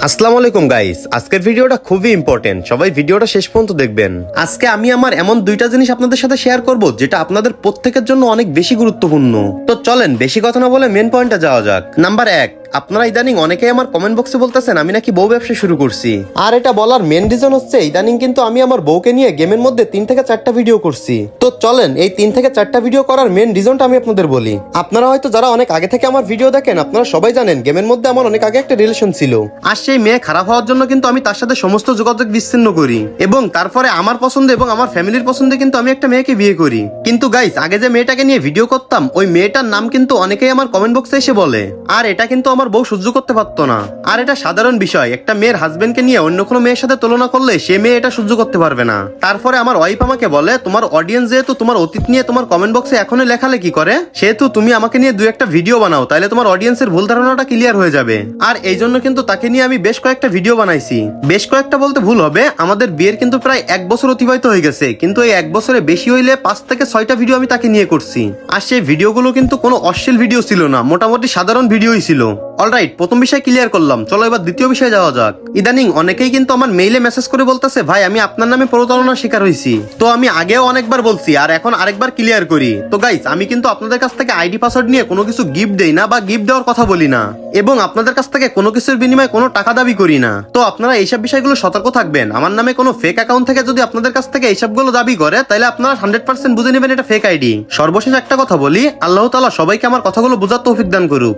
আসসালামু আলাইকুম গাইস, আজকের ভিডিওটা খুবই ইম্পর্টেন্ট, সবাই ভিডিওটা শেষ পর্যন্ত দেখবেন। আজকে আমি আমার এমন দুইটা জিনিস আপনাদের সাথে শেয়ার করব যেটা আপনাদের প্রত্যেকের জন্য অনেক বেশি গুরুত্বপূর্ণ। তো চলেন বেশি কথা না বলে মেন পয়েন্টে যাওয়া যাক। নাম্বার 1, আপনারা ইদানিং অনেকেই আমার কমেন্ট বক্সে বলতেছেন আমি নাকি বউ ব্যবসা শুরু করছি। আর এটা বলার মেন রিজন হচ্ছে ইদানিং কিন্তু আমি আমার বউকে নিয়ে গেমের মধ্যে 3 থেকে 4টা ভিডিও করছি। তো চলেন এই 3 থেকে 4টা ভিডিও করার মেন রিজনটা আমি আপনাদের বলি। আপনারা হয়তো যারা অনেক আগে থেকে আমার ভিডিও দেখেন আপনারা সবাই জানেন গেমের মধ্যে আমার অনেক আগে একটা রিলেশন ছিল। আর সেই মেয়ে খারাপ হওয়ার জন্য কিন্তু আমি তার সাথে সমস্ত যোগাযোগ বিচ্ছিন্ন করি এবং তারপরে আমার পছন্দ এবং আমার ফ্যামিলির পছন্দে কিন্তু আমি একটা মেয়েকে বিয়ে করি। কিন্তু গাইস, আগে যে মেয়েটাকে নিয়ে ভিডিও করতাম ওই মেয়েটার নাম কিন্তু অনেকেই আমার কমেন্ট বক্সে এসে বলে, আর এটা কিন্তু আমার বউ সহ্য করতে পারতো না। আর এটা সাধারণ বিষয়, একটা মেয়ের হাজবেন্ডকে নিয়ে অন্য কোনো মেয়ের সাথে তুলনা করলে সে মেয়ে এটা সহ্য করতে পারবে না। তারপরে আমার ওয়াইফ আমাকে বলে তোমার অডিয়েন্স যেহেতু তোমার অতীত নিয়ে তোমার কমেন্ট বক্সে এখনই লেখালেখি করে, সেহেতু তুমি আমাকে নিয়ে 2-1টা ভিডিও বানাও, তাহলে তোমার অডিয়েন্সের ভুল ধারণাটা ক্লিয়ার হয়ে যাবে। আর এই জন্য কিন্তু তাকে নিয়ে আমি বেশ কয়েকটা ভিডিও বানাইছি। বেশ কয়েকটা বলতে ভুল হবে, আমাদের বিয়ের কিন্তু প্রায় 1 বছর অতিবাহিত হয়ে গেছে, কিন্তু এই 1 বছরে বেশি হইলে 5 থেকে 6টা ভিডিও আমি তাকে নিয়ে করছি। আর সেই ভিডিওগুলো কিন্তু কোনো অশ্লীল ভিডিও ছিল না, মোটামুটি সাধারণ ভিডিওই ছিল। অলরাইট, প্রথম বিষয় ক্লিয়ার করলাম, চলো এবার দ্বিতীয় বিষয়ে যাওয়া যাক। ইদানিং অনেকেই কিন্তু আমার মেইলে মেসেজ করে বলতেছে ভাই আমি আপনার নামে প্রতারণার শিকার হয়েছি। তো আমি আগেও অনেকবার বলছি আর এখন আরেকবার ক্লিয়ার করি। তো গাইস, আমি কিন্তু আপনাদের কাছ থেকে আইডি পাসওয়ার্ড নিয়ে কোনো কিছু গিফট দেই না বা গিফট দেওয়ার কথা বলি না, এবং আপনাদের কাছ থেকে কোনো কিছুর বিনিময়ে কোনো টাকা দাবি করি না। তো আপনারা এইসব বিষয়গুলো সতর্ক থাকবেন। আমার নামে কোনো ফেক অ্যাকাউন্ট থেকে যদি আপনাদের কাছ থেকে এইসবগুলো দাবি করে তাহলে আপনারা 100% বুঝে নেবেন এটা ফেক আইডি। সর্বশেষ একটা কথা বলি, আল্লাহ তাআলা সবাইকে আমার কথাগুলো বোঝার তৌফিক দান করুক।